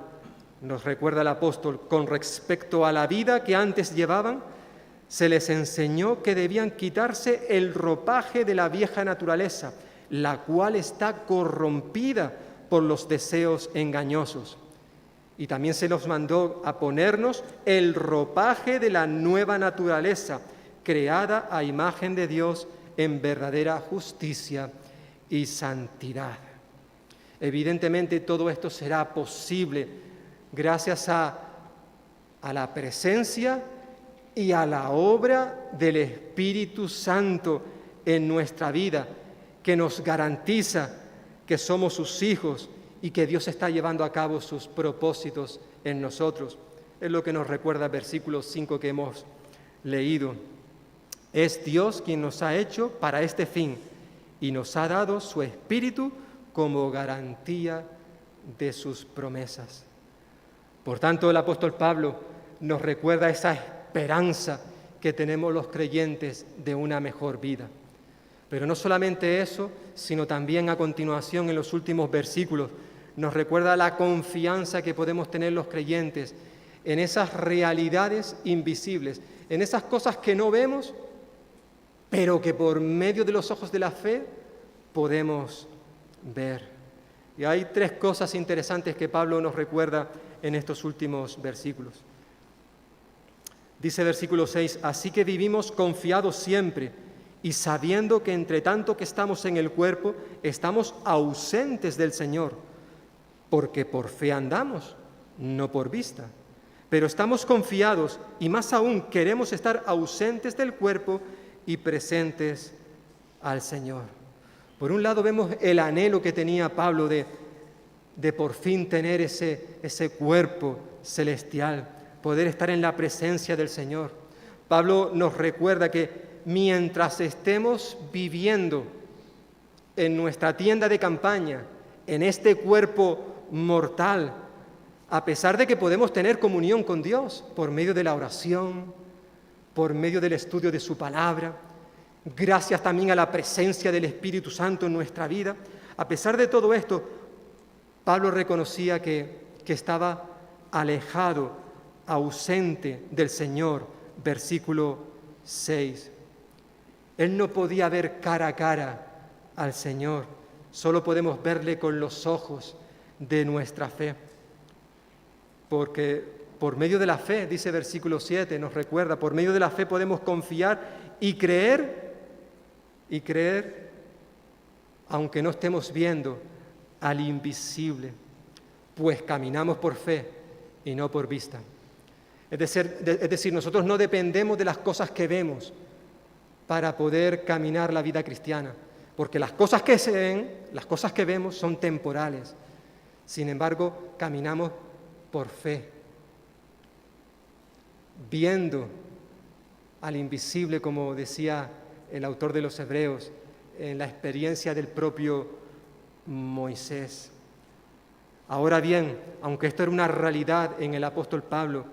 nos recuerda el apóstol, con respecto a la vida que antes llevaban, se les enseñó que debían quitarse el ropaje de la vieja naturaleza, la cual está corrompida por los deseos engañosos. Y también se nos mandó a ponernos el ropaje de la nueva naturaleza, creada a imagen de Dios en verdadera justicia y santidad. Evidentemente todo esto será posible gracias a la presencia y a la obra del Espíritu Santo en nuestra vida, que nos garantiza que somos sus hijos y que Dios está llevando a cabo sus propósitos en nosotros. Es lo que nos recuerda el versículo 5 que hemos leído. Es Dios quien nos ha hecho para este fin y nos ha dado su Espíritu como garantía de sus promesas. Por tanto, el apóstol Pablo nos recuerda esa esperanza que tenemos los creyentes de una mejor vida. Pero no solamente eso, sino también a continuación en los últimos versículos nos recuerda la confianza que podemos tener los creyentes en esas realidades invisibles, en esas cosas que no vemos, pero que por medio de los ojos de la fe podemos ver. Y hay tres cosas interesantes que Pablo nos recuerda en estos últimos versículos. Dice versículo 6, así que vivimos confiados siempre y sabiendo que entre tanto que estamos en el cuerpo, estamos ausentes del Señor, porque por fe andamos, no por vista. Pero estamos confiados y más aún queremos estar ausentes del cuerpo y presentes al Señor. Por un lado vemos el anhelo que tenía Pablo de por fin tener ese cuerpo celestial, poder estar en la presencia del Señor. Pablo nos recuerda que mientras estemos viviendo en nuestra tienda de campaña, en este cuerpo mortal, a pesar de que podemos tener comunión con Dios por medio de la oración, por medio del estudio de su palabra, gracias también a la presencia del Espíritu Santo en nuestra vida, A pesar de todo esto, Pablo reconocía que estaba alejado, ausente del Señor. Versículo 6. Él no podía ver cara a cara al Señor, solo podemos verle con los ojos de nuestra fe. Porque por medio de la fe, dice versículo 7, nos recuerda, por medio de la fe podemos confiar y creer, aunque no estemos viendo al invisible, pues caminamos por fe y no por vista. Es decir, nosotros no dependemos de las cosas que vemos para poder caminar la vida cristiana, porque las cosas que se ven, las cosas que vemos son temporales. Sin embargo, caminamos por fe, viendo al invisible, como decía el autor de los Hebreos, en la experiencia del propio Moisés. Ahora bien, aunque esto era una realidad en el apóstol Pablo,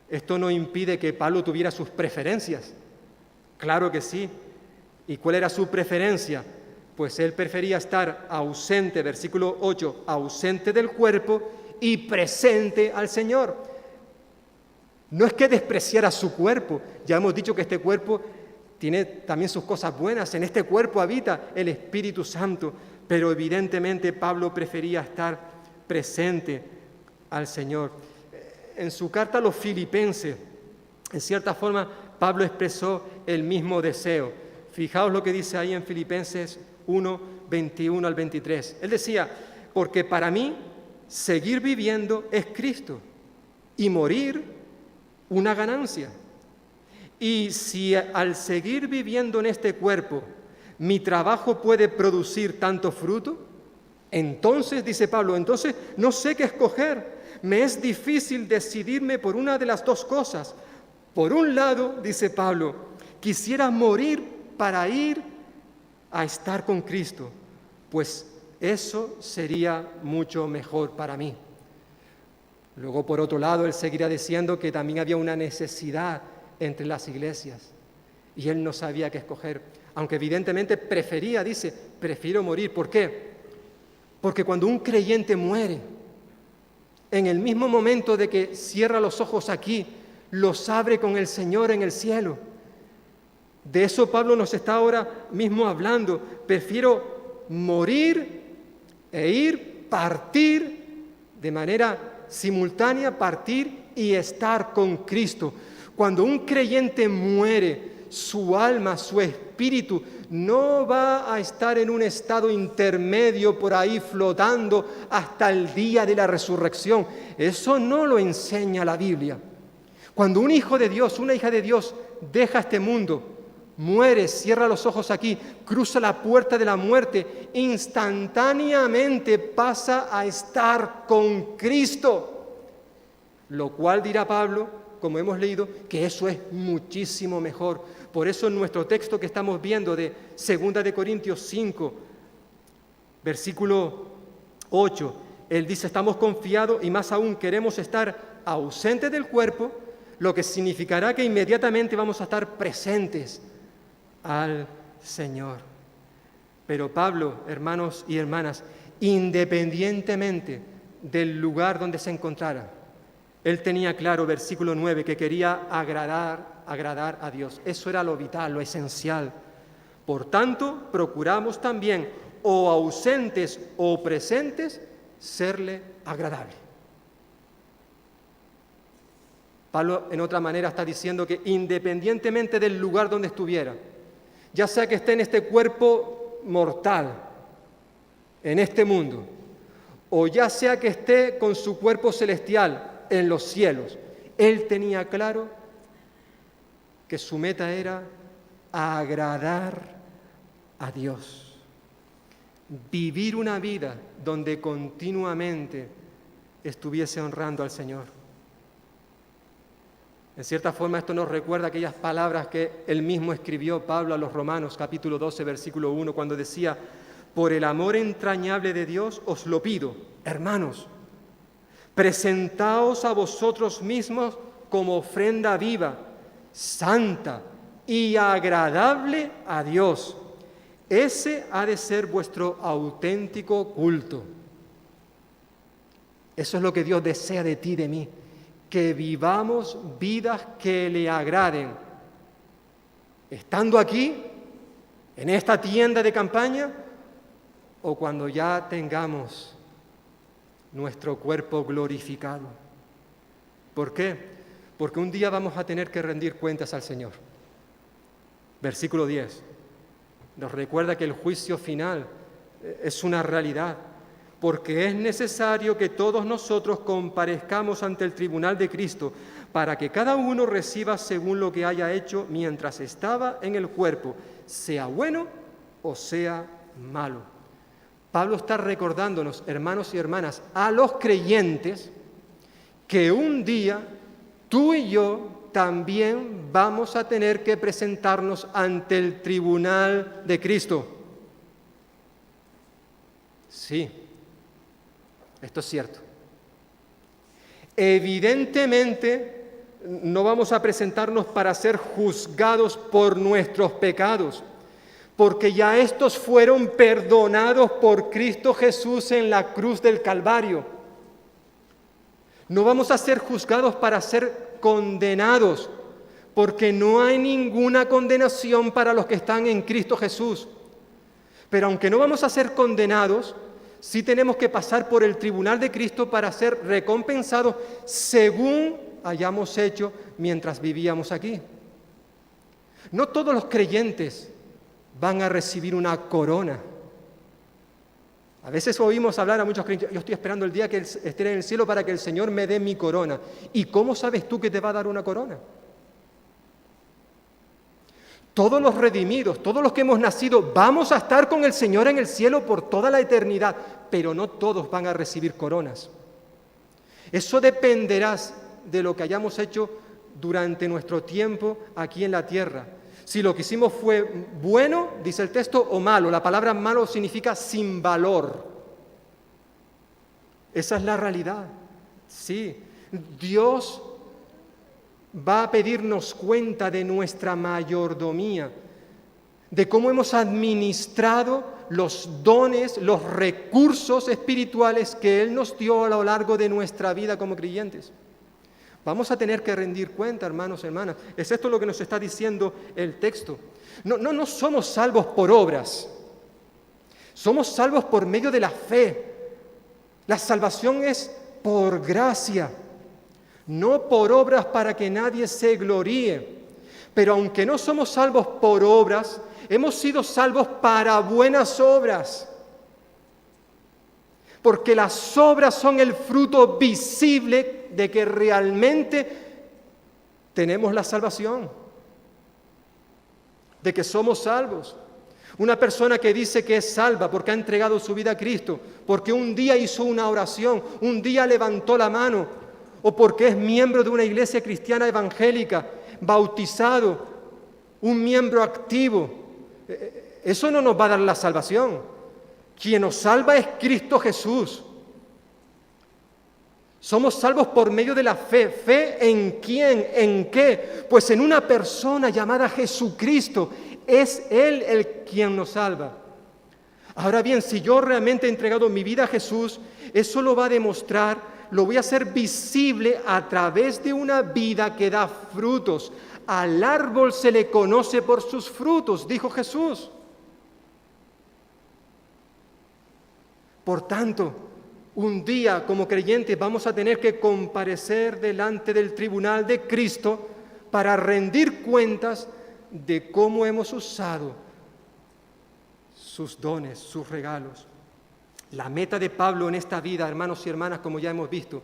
esto no impide que Pablo tuviera sus preferencias. Claro que sí. ¿Y cuál era su preferencia? Pues él prefería estar ausente, versículo 8, ausente del cuerpo y presente al Señor. No es que despreciara su cuerpo, ya hemos dicho que este cuerpo tiene también sus cosas buenas, en este cuerpo habita el Espíritu Santo, pero evidentemente Pablo prefería estar presente al Señor. En su carta a los Filipenses, en cierta forma, Pablo expresó el mismo deseo. Fijaos lo que dice ahí en Filipenses 1, 21 al 23. Él decía, porque para mí seguir viviendo es Cristo y morir una ganancia. Y si al seguir viviendo en este cuerpo mi trabajo puede producir tanto fruto, entonces, dice Pablo, entonces no sé qué escoger. Me es difícil decidirme por una de las dos cosas. Por un lado, dice Pablo, quisiera morir para ir a estar con Cristo, pues eso sería mucho mejor para mí. Luego, por otro lado, él seguirá diciendo que también había una necesidad entre las iglesias y él no sabía qué escoger, aunque evidentemente prefería, dice, prefiero morir. ¿Por qué? Porque cuando un creyente muere, en el mismo momento de que cierra los ojos aquí, los abre con el Señor en el cielo. De eso Pablo nos está ahora mismo hablando. Prefiero morir e ir, partir de manera simultánea, partir y estar con Cristo. Cuando un creyente muere, su alma, su espíritu, no va a estar en un estado intermedio por ahí flotando hasta el día de la resurrección. Eso no lo enseña la Biblia. Cuando un hijo de Dios, una hija de Dios deja este mundo, muere, cierra los ojos aquí, cruza la puerta de la muerte, instantáneamente pasa a estar con Cristo. Lo cual dirá Pablo, como hemos leído, que eso es muchísimo mejor. Por eso en nuestro texto que estamos viendo de 2 de Corintios 5, versículo 8, él dice, estamos confiados y más aún queremos estar ausentes del cuerpo, lo que significará que inmediatamente vamos a estar presentes al Señor. Pero Pablo, hermanos y hermanas, independientemente del lugar donde se encontrara, él tenía claro, versículo 9, que quería agradar a Dios. Eso era lo vital, lo esencial. Por tanto, procuramos también, o ausentes o presentes, serle agradable. Pablo, en otra manera, está diciendo que independientemente del lugar donde estuviera, ya sea que esté en este cuerpo mortal, en este mundo, o ya sea que esté con su cuerpo celestial en los cielos, él tenía claro que su meta era agradar a Dios, vivir una vida donde continuamente estuviese honrando al Señor. En cierta forma esto nos recuerda aquellas palabras que él mismo escribió Pablo a los Romanos, capítulo 12, versículo 1, cuando decía, por el amor entrañable de Dios os lo pido, hermanos, presentaos a vosotros mismos como ofrenda viva, santa y agradable a Dios. Ese ha de ser vuestro auténtico culto. Eso es lo que Dios desea de ti y de mí, que vivamos vidas que le agraden. Estando aquí, en esta tienda de campaña, o cuando ya tengamos nuestro cuerpo glorificado. ¿Por qué? Porque un día vamos a tener que rendir cuentas al Señor. Versículo 10. Nos recuerda que el juicio final es una realidad, porque es necesario que todos nosotros comparezcamos ante el tribunal de Cristo, para que cada uno reciba según lo que haya hecho mientras estaba en el cuerpo, sea bueno o sea malo. Pablo está recordándonos, hermanos y hermanas, a los creyentes, que un día tú y yo también vamos a tener que presentarnos ante el tribunal de Cristo. Sí, esto es cierto. Evidentemente, no vamos a presentarnos para ser juzgados por nuestros pecados, porque ya estos fueron perdonados por Cristo Jesús en la cruz del Calvario. No vamos a ser juzgados para ser condenados, porque no hay ninguna condenación para los que están en Cristo Jesús. Pero aunque no vamos a ser condenados, sí tenemos que pasar por el tribunal de Cristo para ser recompensados según hayamos hecho mientras vivíamos aquí. No todos los creyentes van a recibir una corona. A veces oímos hablar a muchos creyentes: yo estoy esperando el día que esté en el cielo para que el Señor me dé mi corona. ¿Y cómo sabes tú que te va a dar una corona? Todos los redimidos, todos los que hemos nacido, vamos a estar con el Señor en el cielo por toda la eternidad, pero no todos van a recibir coronas. Eso dependerá de lo que hayamos hecho durante nuestro tiempo aquí en la tierra. Si lo que hicimos fue bueno, dice el texto, o malo. La palabra malo significa sin valor. Esa es la realidad. Sí, Dios va a pedirnos cuenta de nuestra mayordomía, de cómo hemos administrado los dones, los recursos espirituales que Él nos dio a lo largo de nuestra vida como creyentes. Vamos a tener que rendir cuenta, hermanos y hermanas. Es esto lo que nos está diciendo el texto. No somos salvos por obras. Somos salvos por medio de la fe. La salvación es por gracia, no por obras para que nadie se gloríe. Pero aunque no somos salvos por obras, hemos sido salvos para buenas obras. Porque las obras son el fruto visible de que realmente tenemos la salvación, de que somos salvos. Una persona que dice que es salva porque ha entregado su vida a Cristo, porque un día hizo una oración, un día levantó la mano, o porque es miembro de una iglesia cristiana evangélica, bautizado, un miembro activo, eso no nos va a dar la salvación. Quien nos salva es Cristo Jesús. Somos salvos por medio de la fe. ¿Fe en quién? ¿En qué? Pues en una persona llamada Jesucristo. Es Él el quien nos salva. Ahora bien, si yo realmente he entregado mi vida a Jesús, eso lo va a demostrar, lo voy a hacer visible a través de una vida que da frutos. Al árbol se le conoce por sus frutos, dijo Jesús. Por tanto, un día como creyentes vamos a tener que comparecer delante del tribunal de Cristo para rendir cuentas de cómo hemos usado sus dones, sus regalos. La meta de Pablo en esta vida, hermanos y hermanas, como ya hemos visto,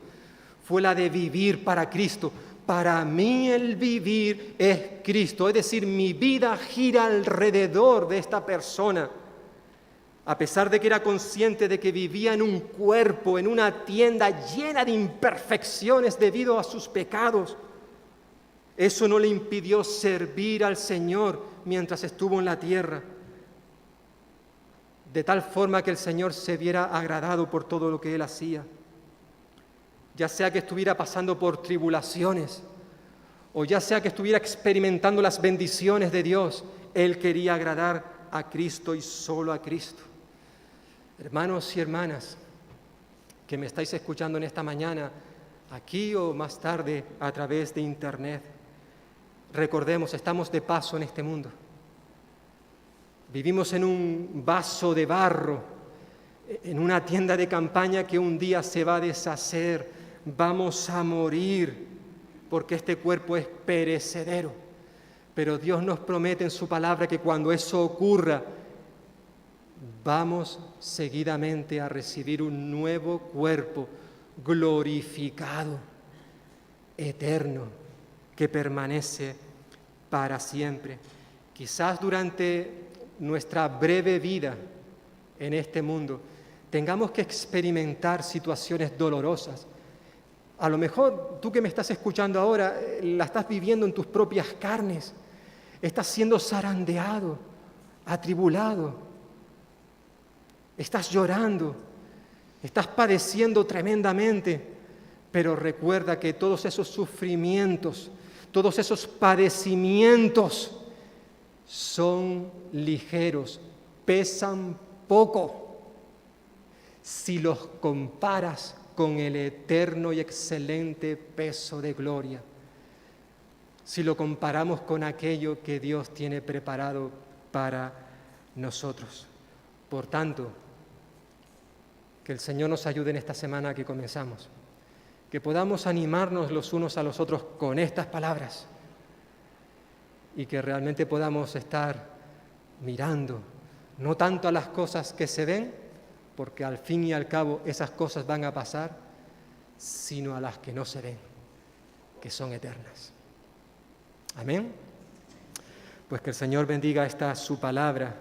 fue la de vivir para Cristo. Para mí el vivir es Cristo, es decir, mi vida gira alrededor de esta persona. A pesar de que era consciente de que vivía en un cuerpo, en una tienda llena de imperfecciones debido a sus pecados, eso no le impidió servir al Señor mientras estuvo en la tierra, de tal forma que el Señor se viera agradado por todo lo que él hacía. Ya sea que estuviera pasando por tribulaciones, o ya sea que estuviera experimentando las bendiciones de Dios, él quería agradar a Cristo y solo a Cristo. Hermanos y hermanas que me estáis escuchando en esta mañana, aquí o más tarde a través de internet, recordemos, estamos de paso en este mundo. Vivimos en un vaso de barro, en una tienda de campaña que un día se va a deshacer. Vamos a morir porque este cuerpo es perecedero. Pero Dios nos promete en su palabra que cuando eso ocurra, vamos seguidamente a recibir un nuevo cuerpo glorificado, eterno, que permanece para siempre. Quizás durante nuestra breve vida en este mundo tengamos que experimentar situaciones dolorosas. A lo mejor tú que me estás escuchando ahora la estás viviendo en tus propias carnes. Estás siendo zarandeado, atribulado. Estás llorando, estás padeciendo tremendamente. Pero recuerda que todos esos sufrimientos, todos esos padecimientos son ligeros, pesan poco si los comparas con el eterno y excelente peso de gloria, si lo comparamos con aquello que Dios tiene preparado para nosotros. Por tanto, que el Señor nos ayude en esta semana que comenzamos, que podamos animarnos los unos a los otros con estas palabras y que realmente podamos estar mirando no tanto a las cosas que se ven, porque al fin y al cabo esas cosas van a pasar, sino a las que no se ven, que son eternas. Amén. Pues que el Señor bendiga esta su palabra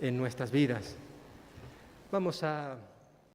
en nuestras vidas. Vamos a